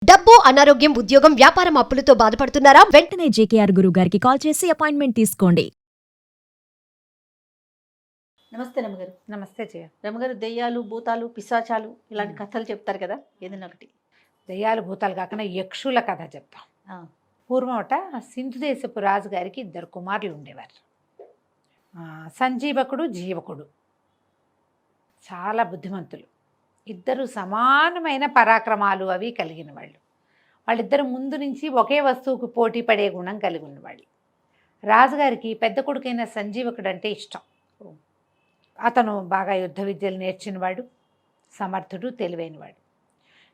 డబ్బు, అనారోగ్యం, ఉద్యోగం, వ్యాపారం అప్పులతో బాధపడుతున్నారా? వెంటనే జేకేఆర్ గురువు గారికి కాల్ చేసి అపాయింట్మెంట్ తీసుకోండి. నమస్తే రమగారు. నమస్తే జయ. రమగారు, దెయ్యాలు, భూతాలు, పిశాచాలు ఇలాంటి కథలు చెప్తారు కదా, ఏదైనా ఒకటి. దయ్యాలు భూతాలు కాకుండా యక్షుల కథ చెప్తాం. పూర్వమట సింధు దేశపు రాజుగారికి 2 కుమారులు ఉండేవారు. సంజీవకుడు, జీవకుడు. చాలా బుద్ధిమంతులు. ఇద్దరు సమానమైన పరాక్రమాలు అవి కలిగిన వాళ్ళు. వాళ్ళిద్దరు ముందు నుంచి ఒకే వస్తువుకు పోటీ పడే గుణం కలిగి ఉన్నవాళ్ళు. రాజుగారికి పెద్ద కొడుకైన సంజీవకుడు అంటే ఇష్టం. అతను బాగా యుద్ధ విద్యలు నేర్చినవాడు, సమర్థుడు, తెలివైనవాడు.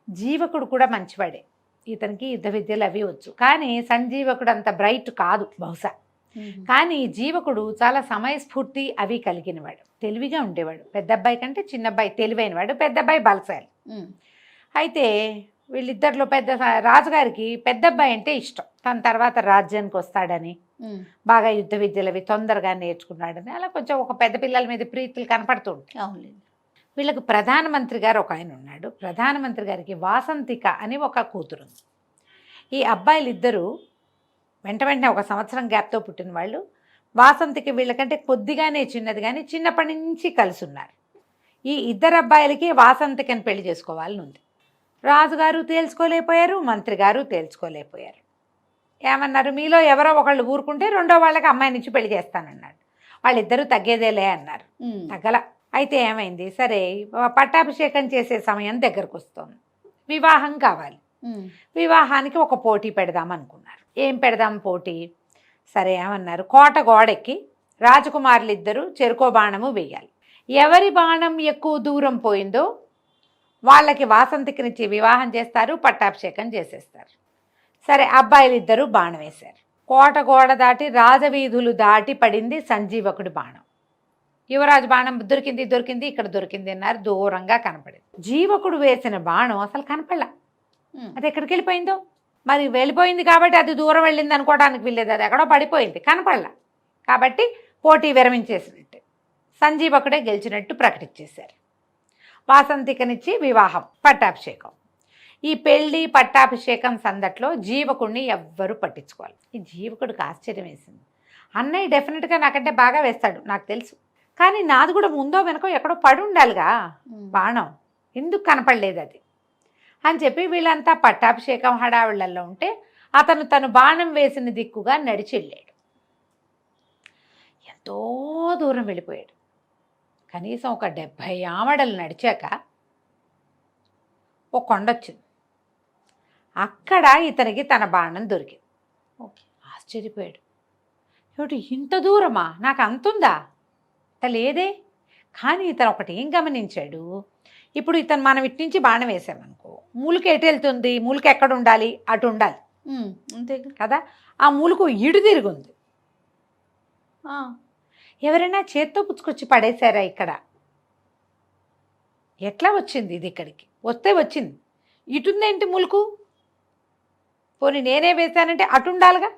జీవకుడు కూడా మంచివాడే. ఇతనికి యుద్ధ విద్యలు అవి వచ్చు. కానీ సంజీవకుడు అంత బ్రైట్ కాదు బహుశా. కానీ జీవకుడు చాలా సమయస్ఫూర్తి అవి కలిగినవాడు, తెలివిగా ఉండేవాడు. పెద్ద అబ్బాయి కంటే చిన్న అబ్బాయి తెలివైనవాడు, పెద్ద అబ్బాయి బలశాలి. అయితే వీళ్ళిద్దరిలో రాజుగారికి పెద్ద అబ్బాయి అంటే ఇష్టం. తన తర్వాత రాజ్యానికి వస్తాడని, బాగా యుద్ధ విద్యలు అవి తొందరగా నేర్చుకున్నాడని, అలా కొంచెం ఒక పెద్ద పిల్లల మీద ప్రీతులు కనపడుతూ ఉంటాయి. అవునండి. వీళ్ళకు ప్రధానమంత్రి గారు ఒక ఆయన ఉన్నాడు. ప్రధానమంత్రి గారికి వాసంతిక అని ఒక కూతురు ఉంది. ఈ అబ్బాయిలు ఇద్దరు వెంటనే 1 సంవత్సరం గ్యాప్తో పుట్టిన వాళ్ళు. వాసంతిక వీళ్ళకంటే కొద్దిగానే చిన్నది, కానీ చిన్నప్పటి నుంచి కలిసి ఉన్నారు. ఈ 2 అబ్బాయిలకి వాసంతికని పెళ్లి చేసుకోవాలని ఉంది. రాజుగారు తేల్చుకోలేకపోయారు, మంత్రి గారు తేల్చుకోలేకపోయారు. ఏమన్నారు, మీలో ఎవరో ఒకళ్ళు ఊరుకుంటే రెండో వాళ్ళకి అమ్మాయి నుంచి పెళ్లి చేస్తానన్నాడు. వాళ్ళిద్దరూ తగ్గేదేలే అన్నారు. తగ్గల. అయితే ఏమైంది, సరే పట్టాభిషేకం చేసే సమయం దగ్గరకు వస్తుంది, వివాహం కావాలి. వివాహానికి ఒక పోటీ పెడదాం అనుకున్నారు. ఏం పెడదాం పోటీ? సరే ఏమన్నారు, కోట గోడెక్కి రాజకుమారులు ఇద్దరు చెరుకో బాణము వేయాలి. ఎవరి బాణం ఎక్కువ దూరం పోయిందో వాళ్ళకి వాసంతికనిచ్చి వివాహం చేస్తారు, పట్టాభిషేకం చేసేస్తారు. సరే అబ్బాయిలు ఇద్దరు బాణం వేశారు. కోట గోడ దాటి రాజవీధులు దాటి పడింది సంజీవకుడి బాణం. యువరాజు బాణం దొరికింది, ఇక్కడ దొరికింది అన్నారు. దూరంగా కనపడింది. జీవకుడు వేసిన బాణం అసలు కనపడలా. అది ఎక్కడికి వెళ్ళిపోయిందో మరి. వెళ్ళిపోయింది కాబట్టి అది దూరం వెళ్ళింది అనుకోవడానికి వీల్లేదు. అది ఎక్కడో పడిపోయింది, కనపడలా. కాబట్టి పోటీ విరమించేసినట్టు, సంజీవకుడే గెలిచినట్టు ప్రకటించేశారు. వాసంతికనిచ్చి వివాహం, పట్టాభిషేకం. ఈ పెళ్ళి పట్టాభిషేకం సందట్లో జీవకుడిని ఎవ్వరూ పట్టించుకోవాలి. ఈ జీవకుడికి ఆశ్చర్యం వేసింది. అన్నయ్య డెఫినెట్గా నాకంటే బాగా వేస్తాడు, నాకు తెలుసు. కానీ నాది కూడా ముందో వెనకో ఎక్కడో పడి ఉండాలిగా బాణం, ఎందుకు కనపడలేదు అది అని చెప్పి వీళ్ళంతా పట్టాభిషేకం హడావిళ్లలో ఉంటే అతను తను బాణం వేసిన దిక్కుగా నడిచి వెళ్ళాడు. ఎంతో దూరం వెళ్ళిపోయాడు. కనీసం ఒక 70 ఆమడలు నడిచాక ఒక కొండ వచ్చింది. అక్కడ ఇతనికి తన బాణం దొరికింది. ఆశ్చర్యపోయాడు. ఏమిటి ఇంత దూరమా, నాకు అంతుందా? లేదే. కానీ ఇతను ఒకటి ఏం గమనించాడు, ఇప్పుడు ఇతను మనం ఇటు నుంచి బాణం వేసామనుకో, మూలిక ఎటు వెళ్తుంది, మూలిక ఎక్కడ ఉండాలి, అటు ఉండాలి అంతే కదా. ఆ మూలుకు ఇడు తిరుగుంది. ఎవరైనా చేత్తో పుచ్చుకొచ్చి పడేశారా ఇక్కడ? ఎట్లా వచ్చింది ఇది ఇక్కడికి? వస్తే వచ్చింది, ఇటుందేంటి మూలుకు? పోనీ నేనే వేశానంటే అటు ఉండాలిగా.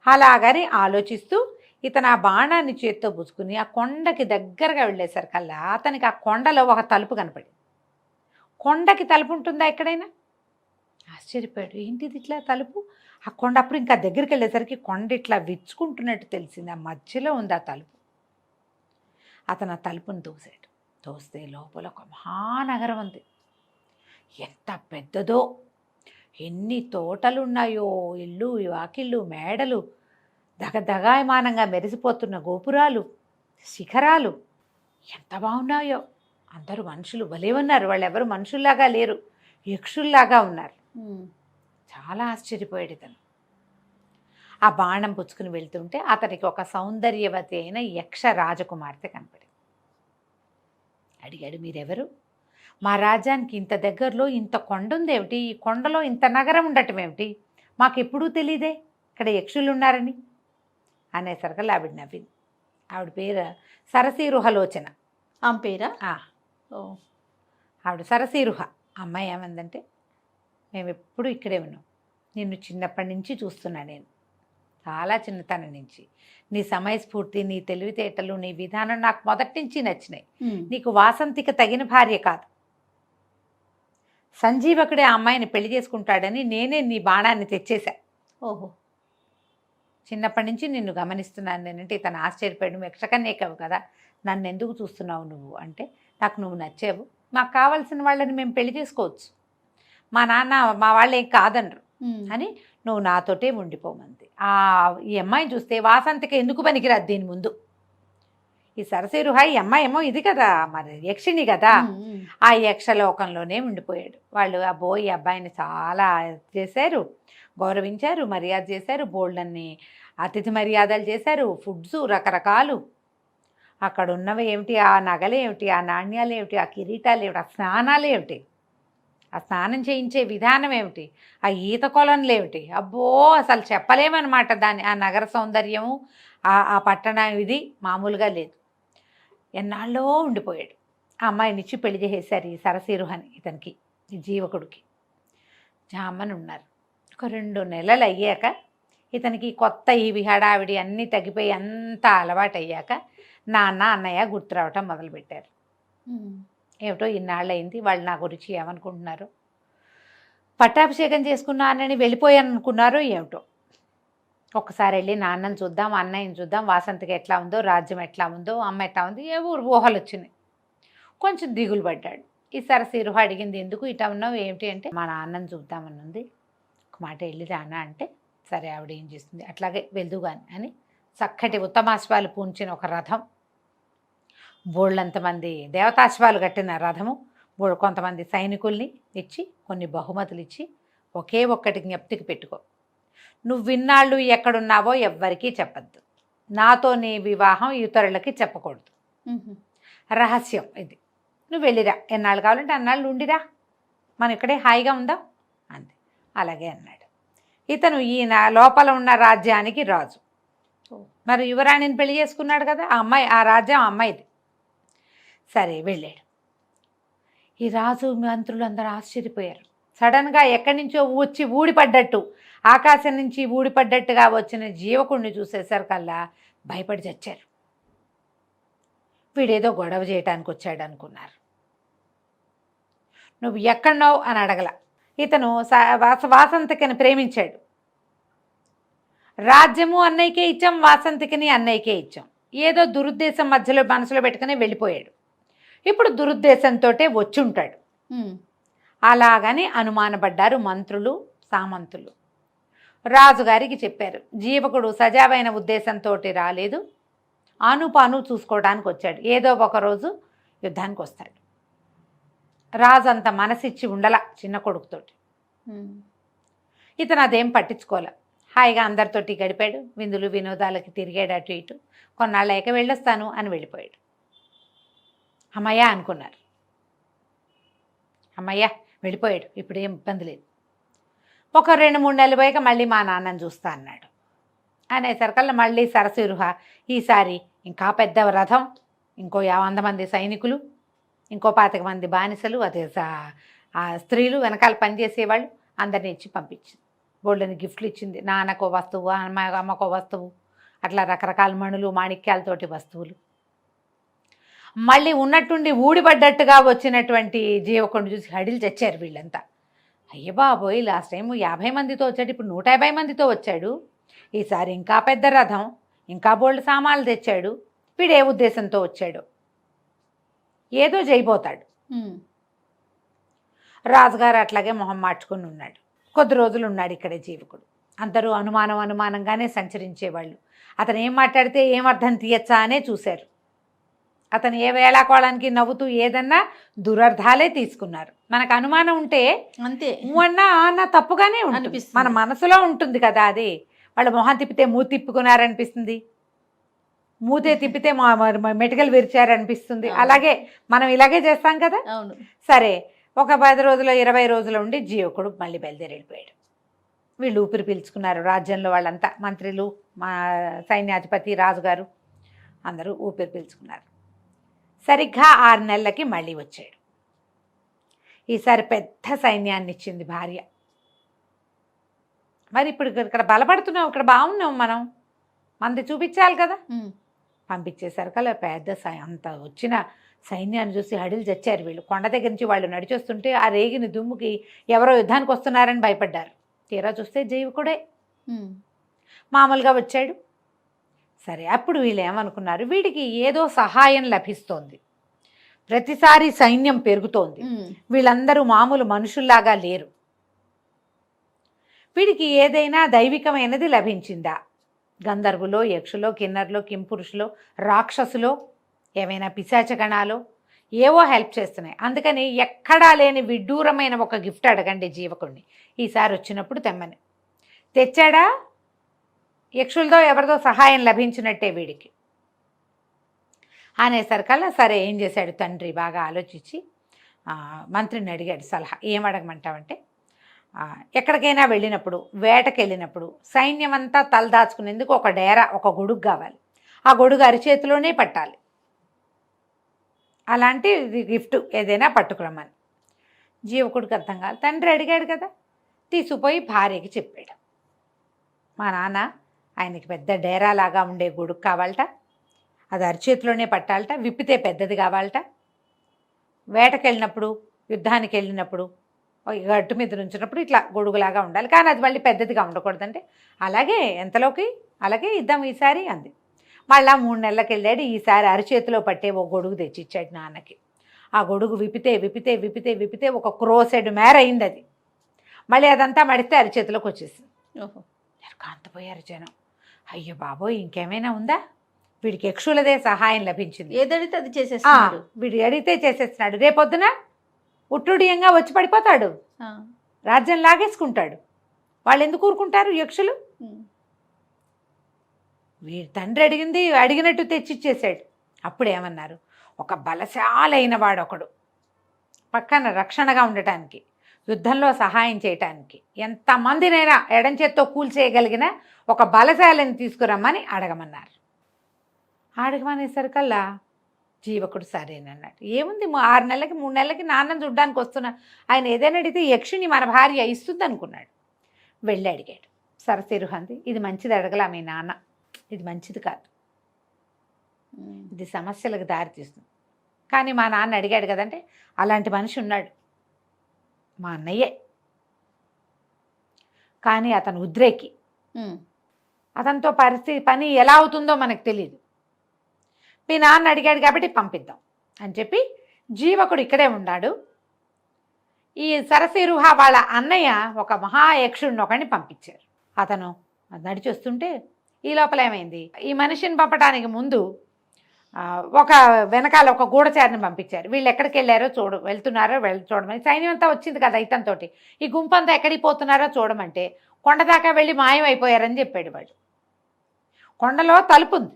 అలాగని ఆలోచిస్తూ ఇతను ఆ బాణాన్ని చేత్తో పుచ్చుకుని ఆ కొండకి దగ్గరగా వెళ్ళేసరికల్లా అతనికి ఆ కొండలో ఒక తలుపు కనపడింది. కొండకి తలుపు ఉంటుందా ఎక్కడైనా? ఆశ్చర్యపోయాడు. ఏంటిది ఇట్లా తలుపు? ఆ కొండ అప్పుడు ఇంకా దగ్గరికి వెళ్ళేసరికి కొండ ఇట్లా విచ్చుకుంటున్నట్టు తెలిసింది. ఆ మధ్యలో ఉంది ఆ తలుపు. అతను ఆ తలుపుని తోసాడు. తోస్తే లోపల ఒక మహానగరం ఉంది. ఎంత పెద్దదో, ఎన్ని తోటలు ఉన్నాయో, ఇల్లు, వాకిళ్ళు, మేడలు, దగదగాయమానంగా మెరిసిపోతున్న గోపురాలు, శిఖరాలు ఎంత బాగున్నాయో. అందరూ మనుషులు భలే ఉన్నారు. వాళ్ళు ఎవరు మనుషుల్లాగా లేరు, యక్షుల్లాగా ఉన్నారు. చాలా ఆశ్చర్యపోయాడు ఇతను. ఆ బాణం పుచ్చుకుని వెళ్తుంటే అతనికి ఒక సౌందర్యవతి అయిన యక్ష రాజకుమార్తె కనపడింది. అడిగాడు, మీరెవరు? మా రాజ్యానికి ఇంత దగ్గరలో ఇంత కొండ ఉందేమిటి, ఈ కొండలో ఇంత నగరం ఉండటం ఏమిటి, మాకెప్పుడూ తెలీదే ఇక్కడ యక్షులు ఉన్నారని అనేసరికి ఆవిడ నవ్వింది. ఆవిడ పేరు సరసీరుహలోచన. ఆమె పేరా? ఆవిడ సరసీరుహ. అమ్మాయి ఏమందంటే, మేము ఎప్పుడు ఇక్కడే ఉన్నాం, నిన్ను చిన్నప్పటి నుంచి చూస్తున్నా నేను, చాలా చిన్నతనం నుంచి. నీ సమయస్ఫూర్తి, నీ తెలివితేటలు, నీ విధానం నాకు మొదటి నుంచి నచ్చినాయి. నీకు వాసంతిక తగిన భార్య కాదు. సంజీవకుడే ఆ అమ్మాయిని పెళ్లి చేసుకుంటాడని నేనే నీ బాణాన్ని తెచ్చేశా. ఓహో. చిన్నప్పటి నుంచి నిన్ను గమనిస్తున్నాను నేనంటే ఇతను ఆశ్చర్యపోయాడు. నువ్వు యక్షకన్యకవు కదా, నన్ను ఎందుకు చూస్తున్నావు నువ్వు అంటే, నాకు నువ్వు నచ్చావు, మాకు కావాల్సిన వాళ్ళని మేము పెళ్లి చేసుకోవచ్చు, మా నాన్న మా వాళ్ళు ఏం కాదనరు అని నువ్వు నాతోటే ఉండిపోమంది. ఈ అమ్మాయిని చూస్తే వాసంతికి ఎందుకు పనికిరాదు దీని ముందు. ఈ సరసేరు హాయ్ అమ్మాయి ఏమో ఇది కదా, మరి యక్షిణి కదా, ఆ యక్షలోకంలోనే ఉండిపోయాడు. వాళ్ళు ఈ అబ్బాయిని చాలా చేశారు, గౌరవించారు, మర్యాద చేశారు, బోల్డన్ని అతిథి మర్యాదలు చేశారు, ఫుడ్స్ రకరకాలు. అక్కడ ఉన్నవి ఏమిటి, ఆ నగలు ఏమిటి, ఆ నాణ్యాలు ఏమిటి, ఆ కిరీటాలు ఏమిటి, ఆ స్నానాలు ఏమిటి, ఆ స్నానం చేయించే విధానం ఏమిటి, ఆ ఈత కొలనులు ఏమిటి, అబ్బో అసలు చెప్పలేమన్నమాట. దాన్ని ఆ నగర సౌందర్యము, ఆ పట్టణం ఇది మామూలుగా లేదు. ఎన్నాళ్ళో ఉండిపోయాడు. ఆ అమ్మాయినిచ్చి పెళ్లి చేసేశారు ఈ సరసిరుహని ఇతనికి, ఈ జీవకుడికి. జామని ఉన్నారు. ఒక 2 నెలలు అయ్యాక ఇతనికి కొత్త ఈ హడావిడి అన్నీ తగ్గిపోయి అంతా అలవాటు అయ్యాక నాన్న అన్నయ్య గుర్తు రావటం మొదలుపెట్టారు. ఏమిటో ఇన్నాళ్ళు అయింది, వాళ్ళు నా గురించి ఏమనుకుంటున్నారు, పట్టాభిషేకం చేసుకున్నానని వెళ్ళిపోయాను అనుకున్నారో ఏమిటో. ఒక్కసారి వెళ్ళి నాన్నని చూద్దాం, అన్నయ్యని చూద్దాం, వాసంతికి ఎట్లా ఉందో, రాజ్యం ఎట్లా ఉందో, అమ్మ ఎట్లా ఉంది, ఏ ఊహలు వచ్చినాయి. కొంచెం దిగులు పడ్డాడు. ఈ సరసిరుహ అడిగింది, ఎందుకు ఇట్లా ఉన్నావు ఏమిటి అంటే, మా నాన్నని చూద్దామని ఉంది, ఒక మాట వెళ్ళి రానా అంటే, సరే ఆవిడ ఏం చేస్తుంది, అట్లాగే వెళ్దు కానీ అని చక్కటి ఉత్తమాశ్వాలు పూంచిన ఒక రథం, బోళ్ళంతమంది దేవతాశ్వాలు కట్టిన రథము, కొంతమంది సైనికుల్ని ఇచ్చి కొన్ని బహుమతులు ఇచ్చి, ఒకే ఒక్కటి జ్ఞప్తికి పెట్టుకో, నువ్వు విన్నాళ్ళు ఎక్కడున్నావో ఎవ్వరికీ చెప్పద్దు, నాతో నీ వివాహం ఇతరులకి చెప్పకూడదు, రహస్యం ఇది, నువ్వు వెళ్ళిరా, ఎన్నాళ్ళు కావాలంటే అన్నాళ్ళు ఉండిరా, మనం ఇక్కడే హాయిగా ఉందాం అంతే. అలాగే అన్నాడు. ఇతను ఈయన లోపల ఉన్న రాజ్యానికి రాజు, మరి యువరాణిని పెళ్లి చేసుకున్నాడు కదా, ఆ అమ్మాయి, ఆ రాజ్యం అమ్మాయిది. సరే వెళ్ళాడు. ఈ రాజు మంత్రులు అందరూ ఆశ్చర్యపోయారు. సడన్గా ఎక్కడి నుంచో వచ్చి ఊడిపడ్డట్టు, ఆకాశం నుంచి ఊడిపడ్డట్టుగా వచ్చిన జీవకుడిని చూసేసరికల్లా భయపడి చచ్చారు. వీడేదో గొడవ చేయటానికి వచ్చాడు అనుకున్నారు. నువ్వు ఎక్కడున్నావు అని అడగల. ఇతను వాసంతికని ప్రేమించాడు. రాజ్యము అన్నయ్యకే ఇచ్చాం, వాసంతికని అన్నయ్యకే ఇచ్చాం. ఏదో దురుద్దేశం మధ్యలో మనసులో పెట్టుకుని వెళ్ళిపోయాడు. ఇప్పుడు దురుద్దేశంతో వచ్చుంటాడు. అలాగని అనుమానపడ్డారు మంత్రులు, సామంతులు. రాజుగారికి చెప్పారు, జీవకుడు సజావైన ఉద్దేశంతో రాలేదు, ఆనుపాను చూసుకోవడానికి వచ్చాడు, ఏదో ఒకరోజు యుద్ధానికి వస్తాడు. రాజు అంత మనసిచ్చి ఉండలా చిన్న కొడుకుతోటి. ఇతను అదేం పట్టించుకోలే, హాయిగా అందరితోటి గడిపాడు, విందులు వినోదాలకి తిరిగాడు, అటు ఇటు. కొన్నాళ్ళక వెళ్ళొస్తాను అని వెళ్ళిపోయాడు. అమ్మయ్య అనుకున్నారు, అమ్మయ్య వెళ్ళిపోయాడు, ఇప్పుడేం ఇబ్బంది లేదు. ఒక 2-3 నెలలు పోయాక మళ్ళీ మా నాన్నని చూస్తా అన్నాడు. అనేసరికల్లా మళ్ళీ సరసిరుహ ఈసారి ఇంకా పెద్ద రథం, ఇంకో 50 మంది సైనికులు, ఇంకో 25 మంది బానిసలు, అదే ఆ స్త్రీలు వెనకాల పనిచేసేవాళ్ళు అందరినీ ఇచ్చి పంపించింది. బోల్డని గిఫ్ట్లు ఇచ్చింది. నాన్నకో వస్తువు, అమ్మకో వస్తువు, అట్లా రకరకాల మణులు మాణిక్యాలతోటి వస్తువులు. మళ్ళీ ఉన్నట్టుండి ఊడిపడ్డట్టుగా వచ్చినటువంటి జీవకుడిని చూసి హడిలు తెచ్చారు వీళ్ళంతా. అయ్య బాబోయ్, లాస్ట్ టైం 50 మందితో వచ్చాడు, ఇప్పుడు 150 మందితో వచ్చాడు, ఈసారి ఇంకా పెద్ద రథం, ఇంకా బోల్డ్ సామాన్లు తెచ్చాడు, వీడు ఏ ఉద్దేశంతో వచ్చాడు, ఏదో చేయబోతాడు. రాజుగారు అట్లాగే మొహం మార్చుకుని ఉన్నాడు. కొద్ది రోజులు ఉన్నాడు ఇక్కడే జీవకుడు. అందరూ అనుమానంగానే సంచరించేవాళ్ళు. అతను ఏం మాట్లాడితే ఏం అర్థం తీయచ్చా అనే చూశారు. అతను ఏ వేళాకోళానికి నవ్వుతూ ఏదన్నా దురర్థాలే తీసుకున్నారు. మనకు అనుమానం ఉంటే అంతే, అన్న తప్పుగానే ఉంటుంది, మన మనసులో ఉంటుంది కదా. అది వాళ్ళు మొహం తిప్పితే మూతి తిప్పుకున్నారనిపిస్తుంది, మూతే తిప్పితే మెటికలు విరిచారనిపిస్తుంది. అలాగే మనం ఇలాగే చేస్తాం కదా. అవును. సరే, ఒక 10 రోజులు 20 రోజులు ఉండి జీవకుడు మళ్ళీ బయలుదేరి వెళ్ళిపోయాడు. వీళ్ళు ఊపిరి పీల్చుకున్నారు. రాజ్యంలో వాళ్ళంతా, మంత్రులు, మా సైన్యాధిపతి, రాజుగారు అందరూ ఊపిరి పీల్చుకున్నారు. సరిగ్గా 6 నెలలకి మళ్ళీ వచ్చాడు. ఈసారి పెద్ద సైన్యాన్ని ఇచ్చింది భార్య. మరి ఇప్పుడు ఇక్కడ బలపడుతున్నాం, ఇక్కడ బాగున్నాం, మనది చూపించాలి కదా. పంపించేసరికల్లా పెద్ద అంత వచ్చిన సైన్యాన్ని చూసి హడిలు చచ్చారు వీళ్ళు. కొండ దగ్గర నుంచి వాళ్ళు నడిచొస్తుంటే ఆ రేగిన దుమ్ముకి ఎవరో యుద్ధానికి వస్తున్నారని భయపడ్డారు. తీరా చూస్తే జీవకుడే మామూలుగా వచ్చాడు. సరే, అప్పుడు వీళ్ళు ఏమనుకున్నారు, వీడికి ఏదో సహాయం లభిస్తోంది, ప్రతిసారి సైన్యం పెరుగుతోంది, వీళ్ళందరూ మామూలు మనుషుల్లాగా లేరు, వీడికి ఏదైనా దైవికమైనది లభించిందా, గంధర్వులో, యక్షులో, కిన్నర్లో, కింపురుషులో, రాక్షసులో, ఏమైనా పిశాచగణాలో ఏవో హెల్ప్ చేస్తున్నాయి. అందుకని ఎక్కడా లేని విడ్డూరమైన ఒక గిఫ్ట్ అడగండి జీవకుడిని, ఈసారి వచ్చినప్పుడు తెమ్మని. తెచ్చాడా, యక్షులతో ఎవరితో సహాయం లభించినట్టే వీడికి అనేసరికల్లా సరే ఏం చేశాడు తండ్రి, బాగా ఆలోచించి మంత్రిని అడిగాడు సలహా. ఏం అడగమంటావంటే, ఎక్కడికైనా వెళ్ళినప్పుడు, వేటకి వెళ్ళినప్పుడు సైన్యం అంతా తలదాచుకునేందుకు ఒక డేరా, ఒక గొడుగు కావాలి. ఆ గొడుగు అరిచేతిలోనే పట్టాలి. అలాంటి గిఫ్ట్ ఏదైనా పట్టుకురమ్మని. జీవకుడికి అర్థం కాదు. తండ్రి అడిగాడు కదా, తీసుకుపోయి భార్యకి చెప్పాడు. మా నాన్న ఆయనకి పెద్ద డేరాలాగా ఉండే గొడుగు కావాలట, అది అరిచేతిలోనే పట్టాలట, విప్పితే పెద్దది కావాలట, వేటకి వెళ్ళినప్పుడు, యుద్ధానికి వెళ్ళినప్పుడు, గట్టు మీద నుంచినప్పుడు ఇట్లా గొడుగులాగా ఉండాలి, కానీ అది మళ్ళీ పెద్దదిగా ఉండకూడదంటే అలాగే ఎంతలోకి అలాగే ఇద్దాం ఈసారి అంది. మళ్ళా 3 నెలలకు వెళ్ళాడు. ఈసారి అరిచేతిలో పట్టే ఒక గొడుగు తెచ్చిచ్చాడు నాన్నకి. ఆ గొడుగు విప్పితే విప్పితే విప్పితే విప్పితే ఒక క్రోసెడ్ మేర అయింది అది. మళ్ళీ అదంతా మడితే అరిచేతిలోకి వచ్చేసింది. ఓహో, కాంతపోయారు జనం. అయ్యో బాబోయ్, ఇంకేమైనా ఉందా, వీడికి యక్షులదే సహాయం లభించింది, ఏదడితే అది చేసేస్తున్నాడు. వీడు అడిగితే చేసేస్తున్నాడు, రేపొద్దున ఉట్టుడియంగా వచ్చి పడిపోతాడు, రాజ్యం లాగేసుకుంటాడు. వాళ్ళు ఎందుకు ఊరుకుంటారు యక్షులు? వీడి తండ్రి అడిగినట్టు తెచ్చిచ్చేసాడు. అప్పుడు ఏమన్నారు, ఒక బలశాలైన వాడొకడు పక్కన రక్షణగా ఉండటానికి, యుద్ధంలో సహాయం చేయటానికి, ఎంతమందినైనా ఎడం చేత్తో కూల్చేయగలిగిన ఒక బలశాలని తీసుకురమ్మని అడగమన్నారు. అడగమనేసరికల్లా జీవకుడు సరేనన్నాడు. ఏముంది, 6 నెలలకి 3 నెలలకి నాన్నని చూడ్డానికి వస్తున్నా, ఆయన ఏదైనా అడిగితే యక్షిని మన భార్య ఇస్తుంది అనుకున్నాడు. వెళ్ళి అడిగాడు. సరసిరుహంది, ఇది మంచిది అడగలా మీ నాన్న, ఇది మంచిది కాదు, ఇది సమస్యలకు దారితీస్తుంది. కానీ మా నాన్న అడిగాడు కదంటే, అలాంటి మనిషి ఉన్నాడు, మా అన్నయ్యే, కానీ అతను ఉద్రేకి, అతనితో పని ఎలా అవుతుందో మనకు తెలియదు, మీ నాన్న అడిగాడు కాబట్టి పంపిద్దాం అని చెప్పి జీవకుడు ఇక్కడే ఉన్నాడు. ఈ సరసిరుహ వాళ్ళ అన్నయ్య ఒక మహాయక్షుడిని ఒకడిని పంపించారు. అతను నడిచొస్తుంటే ఈ లోపల ఏమైంది, ఈ మనిషిని పంపడానికి ముందు ఒక వెనకాల ఒక గూఢచారిని పంపించారు. వీళ్ళు ఎక్కడికి వెళ్ళారో వెళ్తున్నారో చూడమని. సైన్యం అంతా వచ్చింది కదా ఇతంతో, ఈ గుంపంతా ఎక్కడికి పోతున్నారో చూడమంటే కొండ దాకా వెళ్ళి మాయమైపోయారని చెప్పాడు వాడు. కొండలో తలుపు ఉంది,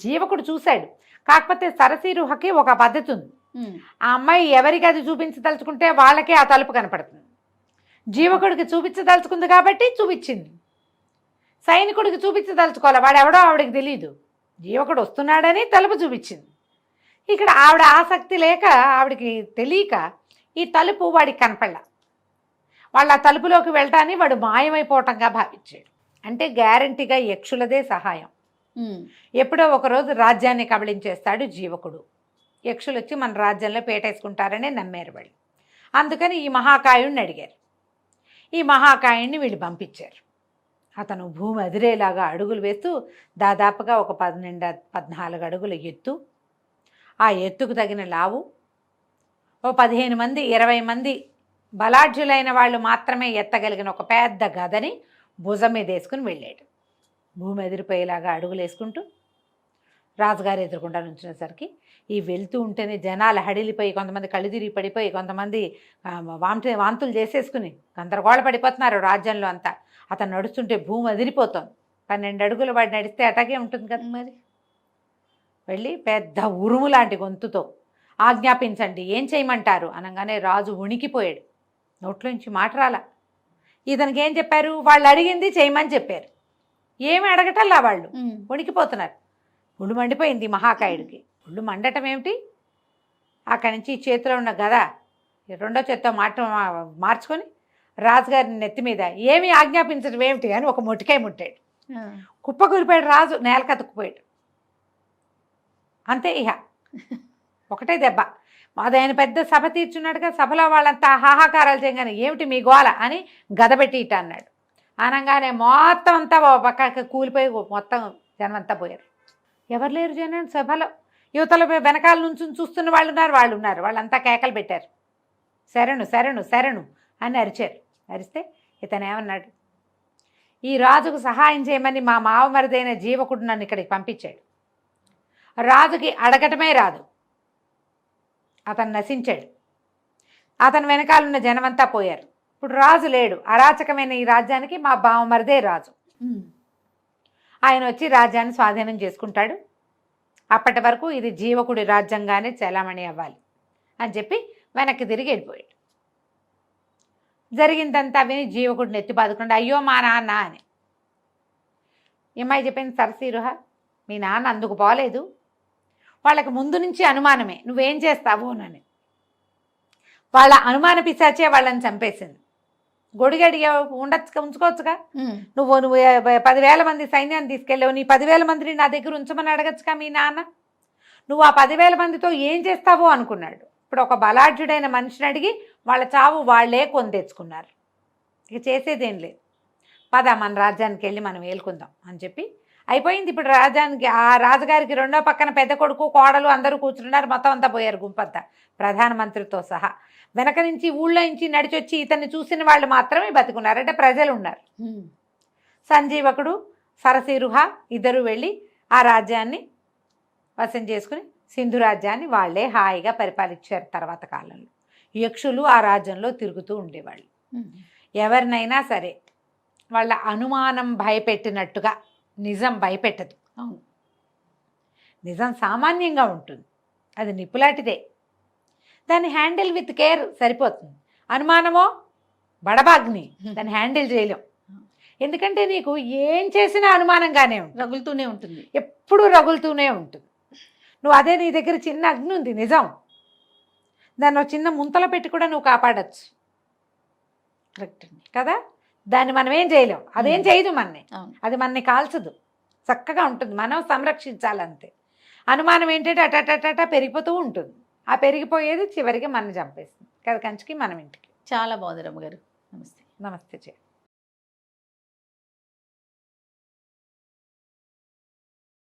జీవకుడు చూశాడు. కాకపోతే సరసిరుహకి ఒక పద్ధతి ఉంది, ఆ అమ్మాయి ఎవరికి అది చూపించదలుచుకుంటే వాళ్ళకే ఆ తలుపు కనపడుతుంది. జీవకుడికి చూపించదలుచుకుంది కాబట్టి చూపించింది, సైనికుడికి చూపించదలుచుకోవాలి, వాడు ఎవడో ఆవిడకి తెలియదు, జీవకుడు వస్తున్నాడని తలుపు చూపించింది. ఇక్కడ ఆవిడ ఆసక్తి లేక, ఆవిడకి తెలియక ఈ తలుపు వాడికి కనపడలా. వాళ్ళు ఆ తలుపులోకి వెళ్ళటాన్ని వాడు మాయమైపోవటంగా భావించాడు. అంటే గ్యారంటీగా యక్షులదే సహాయం. ఎప్పుడో ఒకరోజు రాజ్యాన్ని కబళించేస్తాడు జీవకుడు. యక్షులు వచ్చి మన రాజ్యంలో పేటేసుకుంటారని నమ్మారు వాళ్ళు. అందుకని ఈ మహాకాయుడిని అడిగారు. ఈ మహాకాయుడిని వీళ్ళు పంపించారు. అతను భూమి అదిరేలాగా అడుగులు వేస్తూ దాదాపుగా ఒక 14 అడుగుల ఎత్తు, ఆ ఎత్తుకు తగిన లావు, ఓ 15 మంది 20 మంది బలాఢ్యులైన వాళ్ళు మాత్రమే ఎత్తగలిగిన ఒక పెద్ద గదని భుజం మీద వేసుకుని వెళ్ళాడు. భూమి ఎదిరిపోయేలాగా అడుగులు వేసుకుంటూ రాజుగారు ఎదురుకుండా నుంచినసరికి ఈ వెళ్తూ ఉంటేనే జనాలు హడిలిపోయి, కొంతమంది కళ్ళు తిరిగి పడిపోయి, కొంతమంది వాంతులు చేసేసుకుని గందరగోళ పడిపోతున్నారు రాజ్యంలో అంతా. అతను నడుస్తుంటే భూమి అదిరిపోతుంది. 12 అడుగులు వాడు నడిస్తే అటాగే ఉంటుంది కదా. మరి వెళ్ళి పెద్ద ఉరుము లాంటి గొంతుతో ఆజ్ఞాపించండి, ఏం చేయమంటారు అనగానే రాజు వణికిపోయాడు. నోట్లోంచి మాట రాలా. ఇతనికి ఏం చెప్పారు, వాళ్ళు అడిగింది చేయమని చెప్పారు, ఏమి అడగటల్లా వాళ్ళు వణికిపోతున్నారు. ఒళ్ళు మండిపోయింది మహాకాయుడికి. ఒళ్ళు మండటం ఏమిటి, అక్కడి నుంచి చేతిలో ఉన్న గద రెండో చేత్తో మార్చుకొని రాజుగారి నెత్తి మీద ఏమి ఆజ్ఞాపించడం ఏమిటి అని ఒక మొట్టికాయ ముట్టాడు. కుప్పకూలిపోయాడు రాజు, నేల కతుక్కుపోయాడు. అంతే. ఇహ ఒకటే దెబ్బ. అది ఆయన పెద్ద సభ తీర్చున్నాడుగా, సభలో వాళ్ళంతా హాహాకారాలు చేయగానే ఏమిటి మీ గోల అని గదబెట్టి ఇట అన్నాడు. అనగానే మొత్తం అంతా పక్కకి కూలిపోయి మొత్తం జనం అంతా పోయారు. ఎవరు లేరు జనం సభలో. యువతల వెనకాల నుంచి చూస్తున్న వాళ్ళు ఉన్నారు. వాళ్ళంతా కేకలు పెట్టారు, శరణు శరణు శరణు అని అరిచారు. అరిస్తే ఇతను ఏమన్నాడు, ఈ రాజుకు సహాయం చేయమని మా మావమరిదైన జీవకుడు నన్ను ఇక్కడికి పంపించాడు. రాజుకి అడగటమే రాదు, అతను నశించాడు. అతని వెనకాలన్న జనమంతా పోయారు. ఇప్పుడు రాజు లేడు. అరాచకమైన ఈ రాజ్యానికి మా బావమరిదే రాజు. ఆయన వచ్చి రాజ్యాన్ని స్వాధీనం చేసుకుంటాడు. అప్పటి వరకు ఇది జీవకుడి రాజ్యంగానే చలామణి అవ్వాలి అని చెప్పి వెనక్కి తిరిగి వెళ్ళిపోయాడు. జరిగిందంతా విని జీవకుడిని ఎత్తి బాదుకుండా అయ్యో మా నాన్న అని. ఏమై చెప్పింది సరసీరుహ, మీ నాన్న అందుకు పోలేదు, వాళ్ళకి ముందు నుంచి అనుమానమే నువ్వేం చేస్తావు అని. వాళ్ళ అనుమాన పిశాచే వాళ్ళని చంపేసింది. గొడిగడిగా ఉంచుకోవచ్చుగా. నువ్వు 10,000 మంది సైన్యాన్ని తీసుకెళ్ళావు, నీ 10,000 మందిని నా దగ్గర ఉంచమని అడగచ్చుగా మీ నాన్న. నువ్వు ఆ 10,000 మందితో ఏం చేస్తావో అనుకున్నాడు. ఇప్పుడు ఒక బలాఢ్యుడైన మనిషిని అడిగి వాళ్ళ చావు వాళ్లే కొని తెచ్చుకున్నారు. ఇక చేసేదేం లేదు, పద మన రాజ్యానికి వెళ్ళి మనం ఏలుకుందాం అని చెప్పి అయిపోయింది. ఇప్పుడు రాజ్యానికి ఆ రాజుగారికి రెండో పక్కన పెద్ద కొడుకు కోడలు అందరూ కూర్చున్నారు. మొత్తం అంతా పోయారు గుంపంతా, ప్రధానమంత్రితో సహా. వెనక నుంచి ఊళ్ళో నుంచి నడిచొచ్చి ఇతన్ని చూసిన వాళ్ళు మాత్రమే బతికున్నారు, అంటే ప్రజలు ఉన్నారు. సంజీవకుడు సరసీరుహ ఇద్దరు వెళ్ళి ఆ రాజ్యాన్ని వశం చేసుకుని సింధు రాజ్యాన్ని వాళ్ళే హాయిగా పరిపాలించారు. తర్వాత కాలంలో యక్షులు ఆ రాజ్యంలో తిరుగుతూ ఉండేవాళ్ళు. ఎవరినైనా సరే వాళ్ళ అనుమానం భయపెట్టినట్టుగా నిజం భయపెట్టదు. అవును, నిజం సామాన్యంగా ఉంటుంది, అది నిప్పులాంటిదే. దాన్ని హ్యాండిల్ విత్ కేర్ సరిపోతుంది. అనుమానమో బడబాగ్ని, దాన్ని హ్యాండిల్ చేయలేం. ఎందుకంటే నీకు ఏం చేసినా అనుమానంగానే ఉంటుంది, రగులుతూనే ఉంటుంది, ఎప్పుడూ రగులుతూనే ఉంటుంది. నువ్వు అదే నీ దగ్గర చిన్న అగ్ని ఉంది నిజం, దాన్ని ఒక చిన్న ముంతలో పెట్టి కూడా నువ్వు కాపాడచ్చు. కరెక్ట్ అండి కదా, దాన్ని మనం ఏం చేయలేం, అదేం చేయదు మనని, అది మనని కాల్చదు, చక్కగా ఉంటుంది, మనం సంరక్షించాలంతే. అనుమానం ఏంటంటే అటటట పెరిగిపోతూ ఉంటుంది. ఆ పెరిగిపోయేది చివరికి మనం చంపేస్తుంది కదా, కంచికి మనం ఇంటికి. చాలా బాగుంది రమ్మగారు. నమస్తే. నమస్తే.